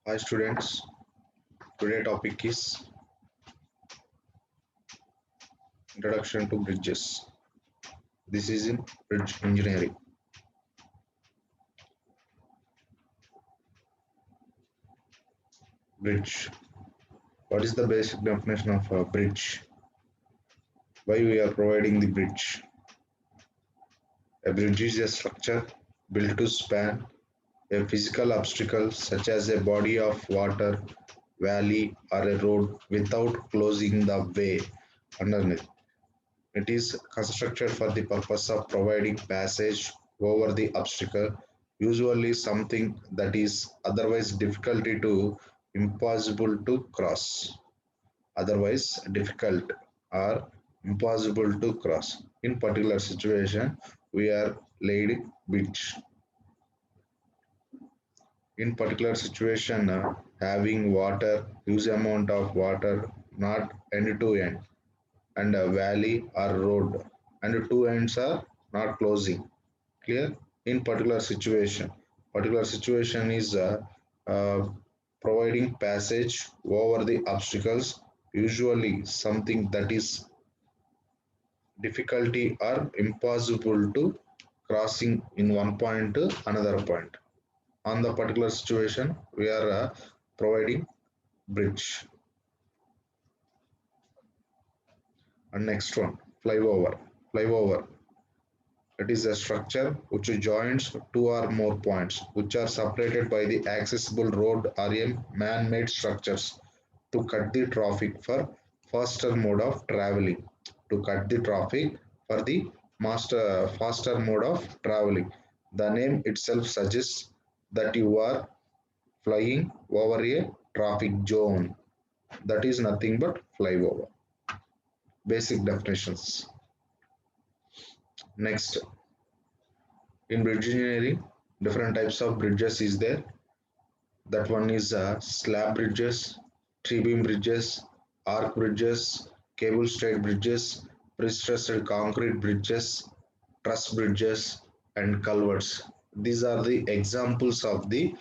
Hi students, today topic is Introduction to Bridges. This is in bridge engineering. Bridge. What is the basic definition of a bridge? Why we are providing the bridge? A bridge is a structure built to span a physical obstacle such as a body of water, valley or a road without closing the way underneath. It is constructed for the purpose of providing passage over the obstacle, usually something that is otherwise difficult to impossible to cross. Otherwise difficult or impossible to cross. In particular situation, we are laid bridge. In particular situation, having water, huge amount of water, not end to end, and a valley or road, and two ends are not closing. Clear? In particular situation is providing passage over the obstacles, usually something that is difficulty or impossible to crossing in one point to another point. On the particular situation, we are providing bridge. And next one, flyover. Flyover. It is a structure which joins two or more points which are separated by the accessible road or a man-made structures to cut the traffic for faster mode of traveling. To cut the traffic for the faster mode of traveling. The name itself suggests that you are flying over a traffic zone. That is nothing but flyover. Basic definitions. Next, in bridge engineering, different types of bridges is there. That one is slab bridges, T-beam bridges, arc bridges, cable stayed bridges, pre-stressed concrete bridges, truss bridges, and culverts. These are the examples of the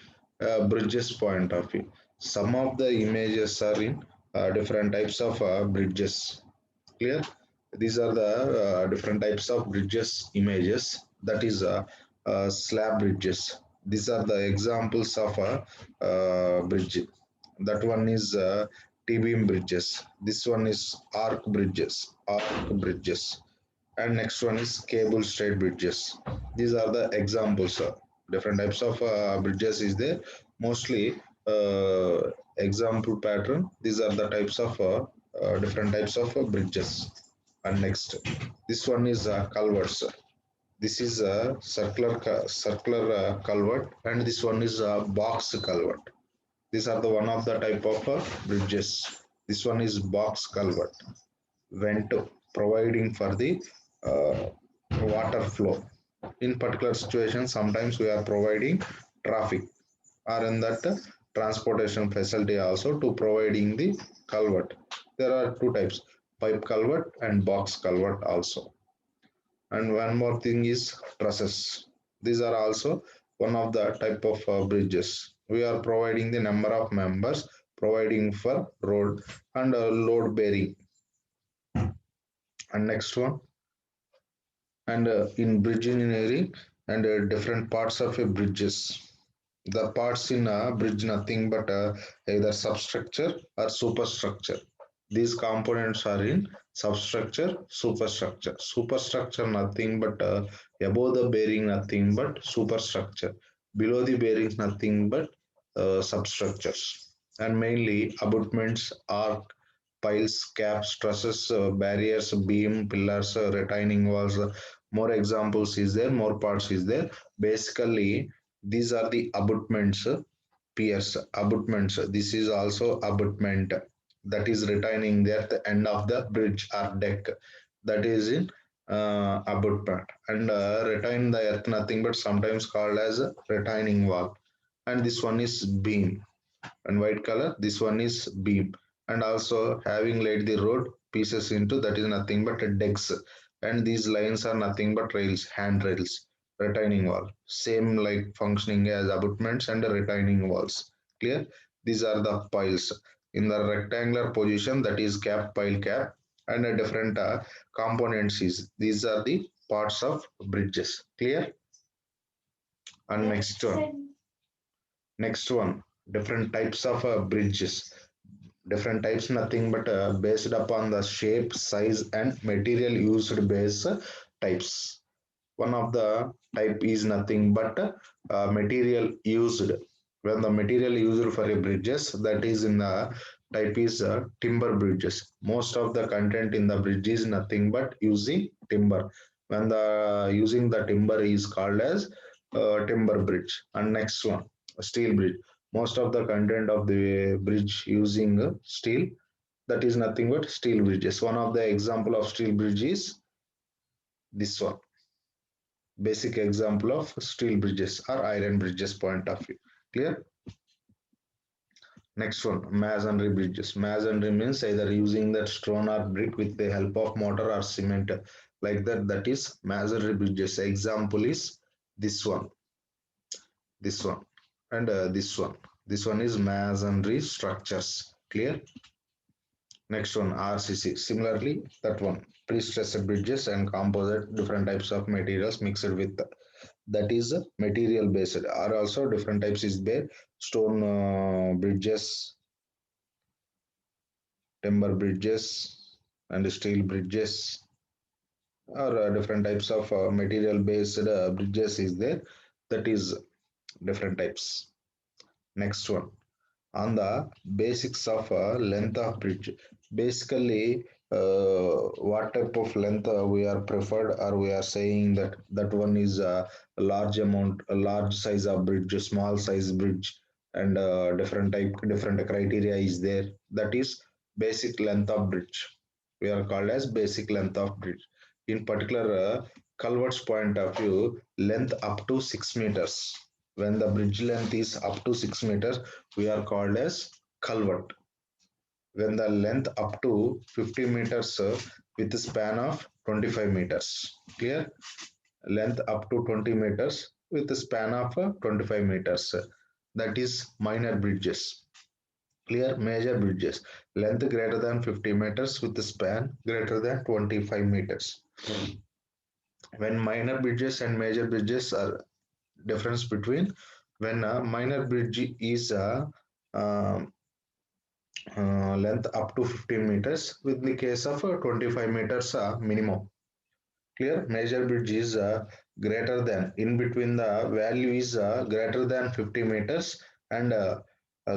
bridges point of view. Some of the images are in different types of bridges. Clear? These are the different types of bridges images. That is slab bridges. These are the examples of a bridge. That one is T-beam bridges. This one is arc bridges, and next one is cable stayed bridges. These are the examples. Different types of bridges is there. Mostly example pattern. These are the types of different types of bridges. And next, this one is culverts. This is a circular culvert, and this one is a box culvert. These are the one of the type of bridges. This one is box culvert, vent providing for the uh, water flow. In particular situation, sometimes we are providing traffic, or in that transportation facility also to providing the culvert. There are two types, pipe culvert and box culvert also. And one more thing is trusses. These are also one of the type of bridges. We are providing the number of members, providing for road and load bearing. And next one, and in bridge engineering, and different parts of a bridges. The parts in a bridge nothing but either substructure or superstructure. These components are in substructure, superstructure. Superstructure nothing but above the bearing nothing but superstructure. Below the bearings nothing but substructures. And mainly abutments, arc, piles, caps, trusses, barriers, beam, pillars, retaining walls. More examples is there, more parts is there. Basically, these are the abutments, piers, abutments. This is also abutment, that is retaining there at the end of the bridge or deck. That is in abutment. And retain the earth nothing but sometimes called as a retaining wall. And this one is beam, and white color, this one is beam. And also having laid the road pieces into, that is nothing but decks, and these lines are nothing but rails, handrails, retaining wall, same like functioning as abutments and retaining walls. Clear? These are the piles in the rectangular position, that is cap, pile, cap, and a different components is. These are the parts of bridges. Clear? And next one, different types of bridges. Different types, nothing but based upon the shape, size, and material used base types. One of the type is nothing but material used. When the material used for a bridges, that is in the type is timber bridges. Most of the content in the bridge is nothing but using timber. When the using the timber is called as timber bridge. And next one, steel bridge. Most of the content of the bridge using steel, that is nothing but steel bridges. One of the example of steel bridge is this one, basic example of steel bridges or iron bridges point of view. Clear? Next one, masonry bridges. Masonry means either using that stone or brick with the help of mortar or cement, like that. That is masonry bridges. Example is this one, this one, and this one. This one is masonry structures. Clear? Next one, RCC. Similarly, that one, pre-stressed bridges and composite, different types of materials mixed with, that is material based. Are also different types is there. Stone bridges, timber bridges, and steel bridges, or different types of material based bridges is there. That is different types. Next one, on the basics of length of bridge. Basically, what type of length we are preferred, or we are saying that that one is a large amount, a large size of bridge, a small size bridge, and different type, different criteria is there. That is basic length of bridge. We are called as basic length of bridge. In particular, culvert's point of view, length up to 6 meters. When the bridge length is up to 6 meters, we are called as culvert. When the length up to 50 meters with a span of 25 meters. Clear? Length up to 20 meters with a span of 25 meters. That is minor bridges. Clear? Major bridges. Length greater than 50 meters with a span greater than 25 meters. When minor bridges and major bridges are difference between, when a minor bridge is uh, length up to 15 meters with the case of 25 meters minimum. Clear? Major bridge is greater than, in between the value is greater than 50 meters, and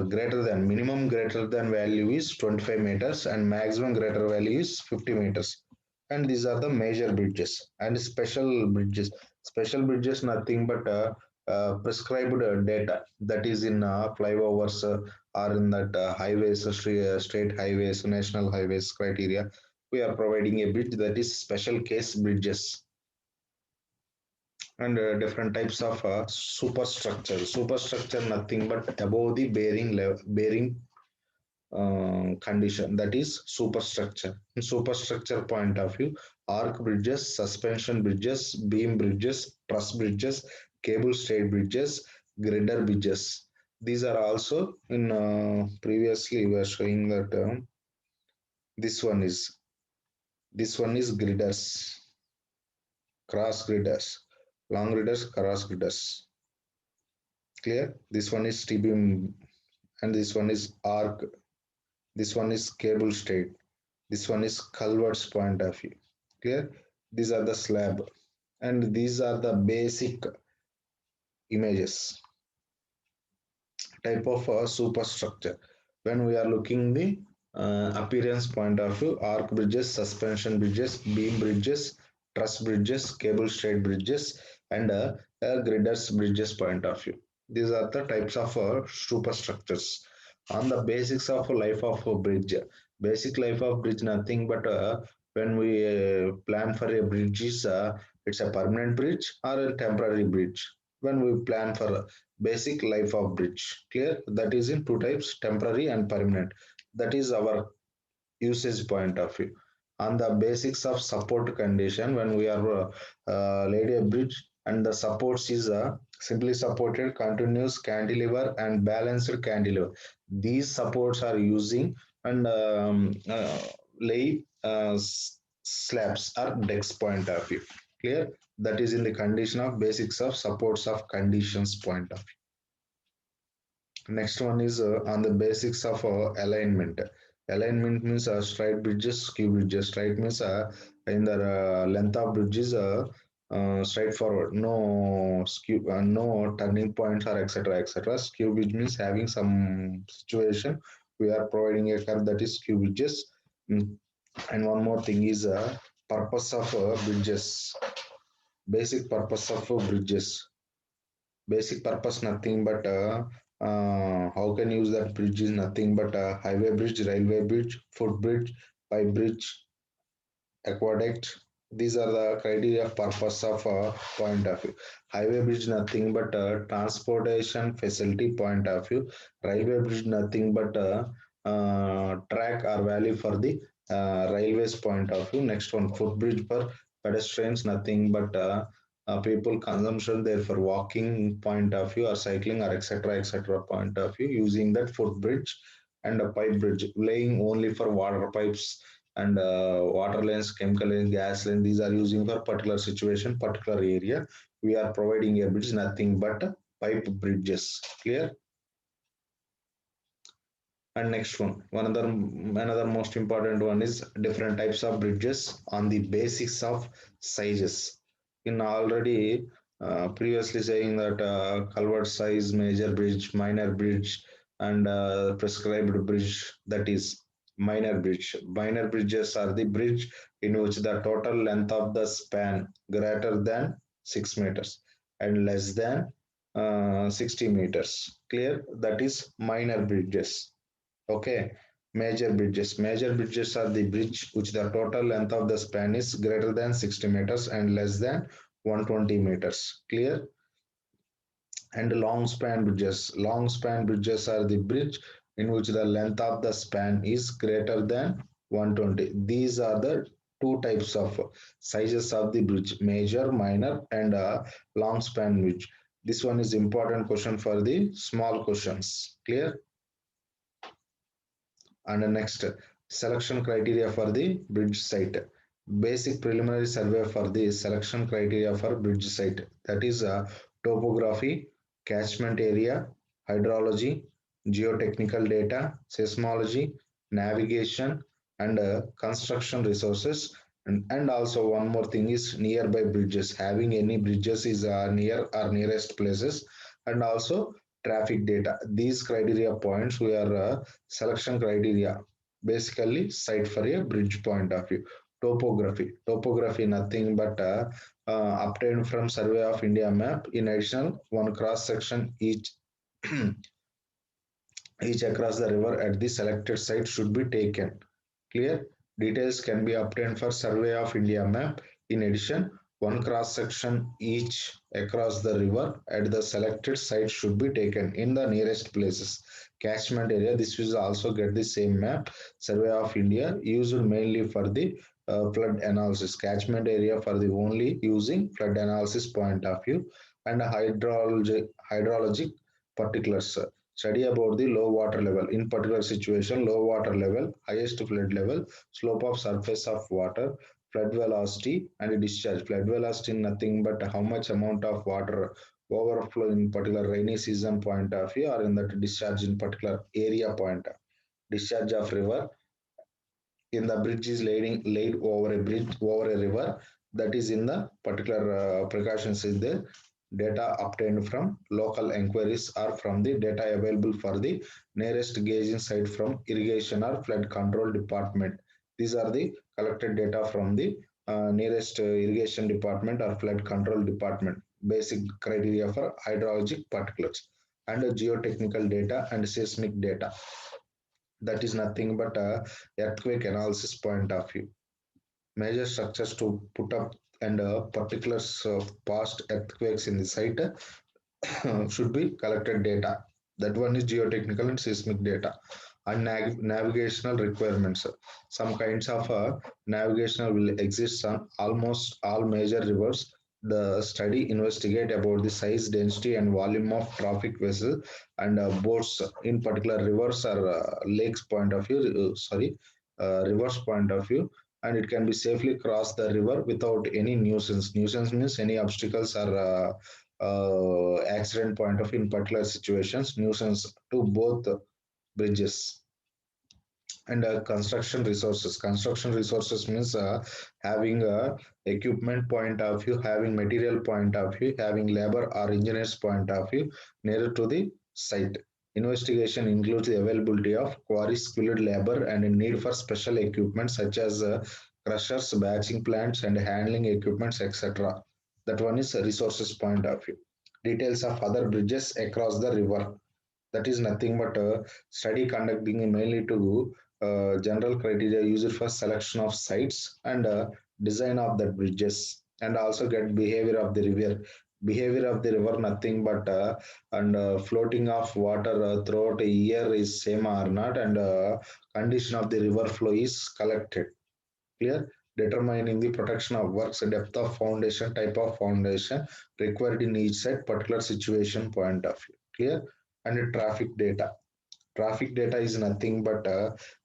greater than, minimum greater than value is 25 meters, and maximum greater value is 50 meters. And these are the major bridges. And special bridges. Special bridges nothing but prescribed data, that is in flyovers or in that highways, state highways, national highways criteria. We are providing a bridge, that is special case bridges. And different types of superstructure. Superstructure nothing but above the bearing condition, that is superstructure. In superstructure point of view, arc bridges, suspension bridges, beam bridges, truss bridges, cable stayed bridges, girder bridges. These are also in previously we are showing that this one is, this one is girders, cross girders, long girders, cross girders. Clear? This one is T-beam, and this one is arc. This one is cable stayed. This one is culvert's point of view. Clear? These are the slab, and these are the basic images type of superstructure. When we are looking the appearance point of view, arc bridges, suspension bridges, beam bridges, truss bridges, cable stayed bridges, and girders bridges point of view. These are the types of superstructures. On the basics of life of a bridge, basic life of bridge nothing but when we plan for a bridge is it's a permanent bridge or a temporary bridge. When we plan for basic life of bridge, clear? That is in two types, temporary and permanent. That is our usage point of view. On the basics of support condition, when we are laid a bridge and the supports is simply supported, continuous cantilever, and balanced cantilever. These supports are using and lay slabs or decks point of view. Clear? That is in the condition of basics of supports of conditions point of view. Next one is on the basics of alignment. Alignment means straight bridges, skew bridges. Straight means in the length of bridges straightforward, no skew, no turning points or etc. etc. Skew bridge means having some situation. We are providing a curve that is skew bridges. Mm. And one more thing is purpose of bridges. Basic purpose of bridges. Basic purpose nothing but how can use that bridge is nothing but highway bridge, railway bridge, footbridge, pipe bridge, aqueduct. These are the criteria of purpose of point of view. Highway bridge nothing but transportation facility point of view. Railway bridge nothing but track or valley for the railways point of view. Next one, footbridge for pedestrians nothing but people consumption there for walking point of view or cycling or etc point of view, using that footbridge. And a pipe bridge laying only for water pipes and water lines, chemical lines, gas lines. These are using for particular situation, particular area. We are providing a bridge, nothing but pipe bridges. Clear? And next one, another most important one is different types of bridges on the basics of sizes. In already previously saying that culvert size, major bridge, minor bridge, and prescribed bridge, that is minor bridge. Minor bridges are the bridge in which the total length of the span greater than 6 meters and less than 60 meters. Clear? That is minor bridges. Okay, major bridges are the bridge which the total length of the span is greater than 60 meters and less than 120 meters. Clear? And long span bridges are the bridge in which the length of the span is greater than 120. These are the two types of sizes of the bridge: major, minor, and long span bridge. This one is important question for the small questions. Clear? And next, selection criteria for the bridge site. Basic preliminary survey for the selection criteria for bridge site, that is topography, catchment area, hydrology, geotechnical data, seismology, navigation, and construction resources. And also one more thing is nearby bridges, having any bridges is near or nearest places, and also traffic data. These criteria points we are selection criteria, basically site for a bridge point of view. Topography nothing but obtained from Survey of India map. In addition, one cross section each each across the river at the selected site should be taken. Clear? Details can be obtained for Survey of India map. In addition, one cross section each across the river at the selected site should be taken in the nearest places. Catchment area, this will also get the same map. Survey of India used mainly for the flood analysis. Catchment area for the only using flood analysis point of view. And hydrologic particulars. Study about the low water level. In particular situation, low water level, highest flood level, slope of surface of water, flood velocity and discharge. Flood velocity nothing but how much amount of water overflow in particular rainy season point of view, or in that discharge in particular area point of discharge of river. In the bridge is laid over a bridge over a river, that is in the particular precautions is there. Data obtained from local inquiries or from the data available for the nearest gauging site from irrigation or flood control department. These are the collected data from the nearest irrigation department or flood control department. Basic criteria for hydrologic particulars. And geotechnical data and seismic data, that is nothing but earthquake analysis point of view. Major structures to put up and particulars of past earthquakes in the site should be collected data. That one is geotechnical and seismic data. And navigational requirements. Some kinds of navigational will exist on almost all major rivers. The study investigate about the size, density, and volume of traffic vessels and boats, in particular rivers or lakes point of view. Rivers point of view, and it can be safely cross the river without any nuisance. Nuisance means any obstacles or accident point of view in particular situations. Nuisance to both bridges. And construction resources means having a equipment point of view, having material point of view, having labor or engineers point of view nearer to the site. Investigation includes the availability of quarry skilled labor and a need for special equipment such as crushers, batching plants, and handling equipments, etc. That one is a resources point of view. Details of other bridges across the river. That is nothing but a study conducting mainly to general criteria used for selection of sites and design of the bridges, and also get behavior of the river. Behavior of the river nothing but and floating of water throughout a year is same or not, and condition of the river flow is collected. Clear? Determining the protection of works, depth of foundation, type of foundation required in each site, particular situation point of view. Clear? And traffic data. Traffic data is nothing but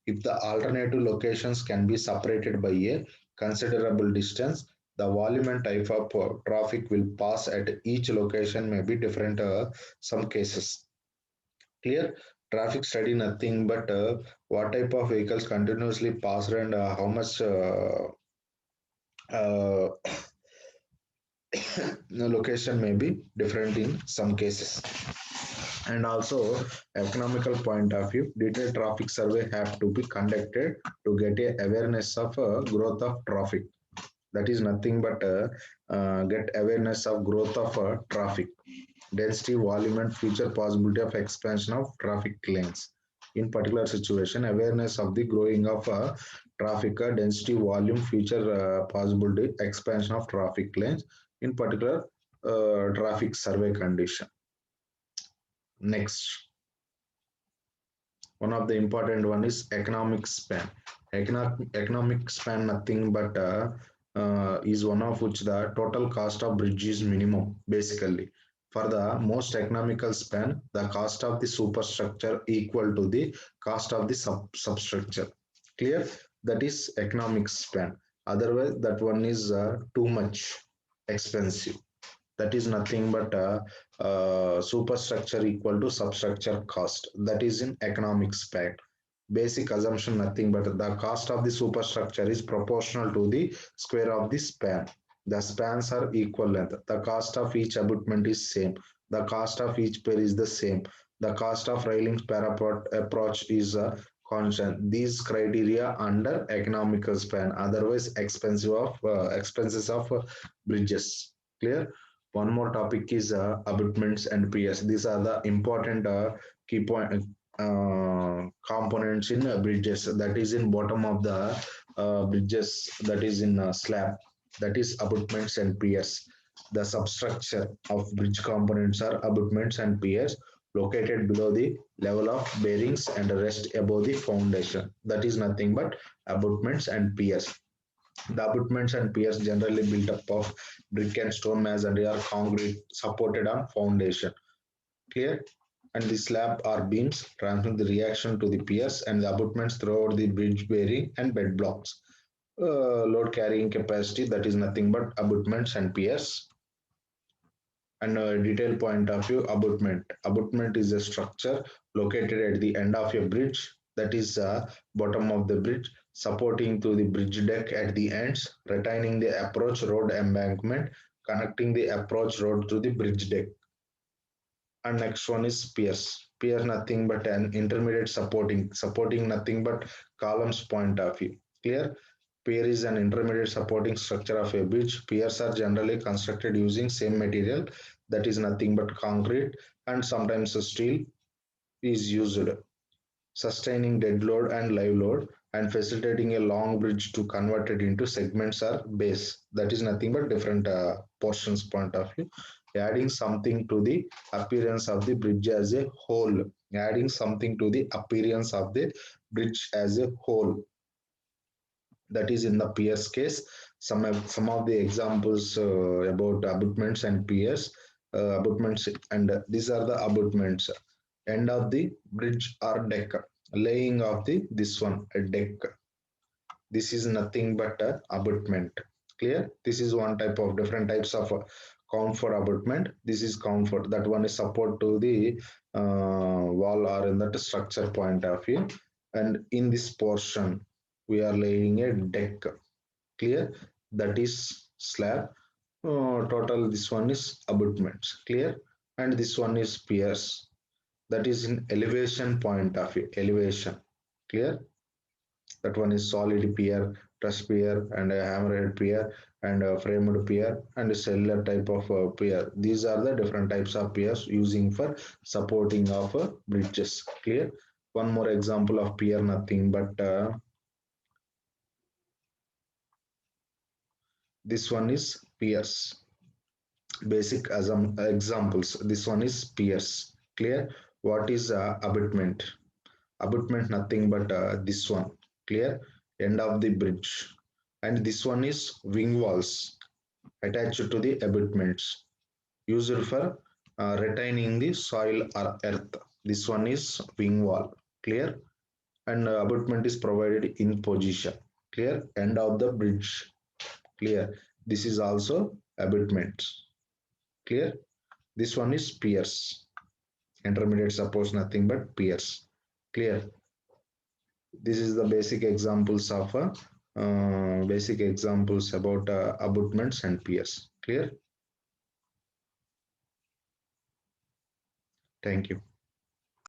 if the alternative locations can be separated by a considerable distance, the volume and type of traffic will pass at each location may be different some cases. Clear? Traffic study nothing but what type of vehicles continuously pass and how much uh, the location may be different in some cases. And also economical point of view, detailed traffic survey have to be conducted to get a awareness of growth of traffic. That is nothing but get awareness of growth of traffic, density, volume, and future possibility of expansion of traffic lanes. In particular situation, awareness of the growing of traffic density, volume, future possibility expansion of traffic lanes, in particular traffic survey condition. Next, one of the important one is economic span. Economic span nothing but is one of which the total cost of bridge is minimum. Basically, for the most economical span, the cost of the superstructure equal to the cost of the substructure. Clear? That is economic span. Otherwise, that one is too much expensive. That is nothing but superstructure equal to substructure cost. That is in economic span. Basic assumption nothing but the cost of the superstructure is proportional to the square of the span. The spans are equal length. The cost of each abutment is same. The cost of each pair is the same. The cost of railings per approach is constant. These criteria under economical span. Otherwise, expenses of bridges. Clear? One more topic is abutments and peers. These are the important key point components in bridges. That is in bottom of the bridges. That is in slab. That is abutments and piers. The substructure of bridge components are abutments and piers located below the level of bearings and rest above the foundation. That is nothing but abutments and piers. The abutments and piers generally built up of brick and stone masonry or concrete supported on foundation. Clear? And the slab or beams transmit the reaction to the piers and the abutments throughout the bridge bearing and bed blocks. Load carrying capacity, that is nothing but abutments and piers. And a detailed point of view, abutment. Abutment is a structure located at the end of a bridge, that is bottom of the bridge, supporting to the bridge deck at the ends, retaining the approach road embankment, connecting the approach road to the bridge deck. And next one is piers. Pier nothing but an intermediate supporting nothing but columns point of view. Clear? Pier is an intermediate supporting structure of a bridge. Piers are generally constructed using same material, that is nothing but concrete, and sometimes steel is used, sustaining dead load and live load, and facilitating a long bridge to convert it into segments or base. That is nothing but different portions point of view. Adding something to the appearance of the bridge as a whole. Adding something to the appearance of the bridge as a whole. That is in the piers case. some of the examples about abutments and piers. Abutments, and these are the abutments. End of the bridge or deck. Laying of the this one a deck. This is nothing but a abutment. Clear? This is one type of different types of comfort abutment. This is comfort. That one is support to the wall or in that structure point of view. And in this portion, we are laying a deck. Clear? That is slab. Total this one is abutments. Clear? And this one is piers. That is in elevation point of view. Elevation. Clear? That one is solid pier, truss pier, and a hammerhead pier, and a framed pier, and a cellular type of pier. These are the different types of piers using for supporting of bridges. Clear? One more example of pier, nothing but this one is piers. Basic as examples. This one is piers. Clear? What is abutment? Abutment nothing but this one. Clear? End of the bridge. And this one is wing walls attached to the abutments used for retaining the soil or earth. This one is wing wall. Clear? And abutment is provided in position. Clear? End of the bridge. Clear? This is also abutment. Clear? This one is piers. Intermediate supports nothing but piers. Clear? This is the basic examples of basic examples about abutments and piers. Clear? Thank you.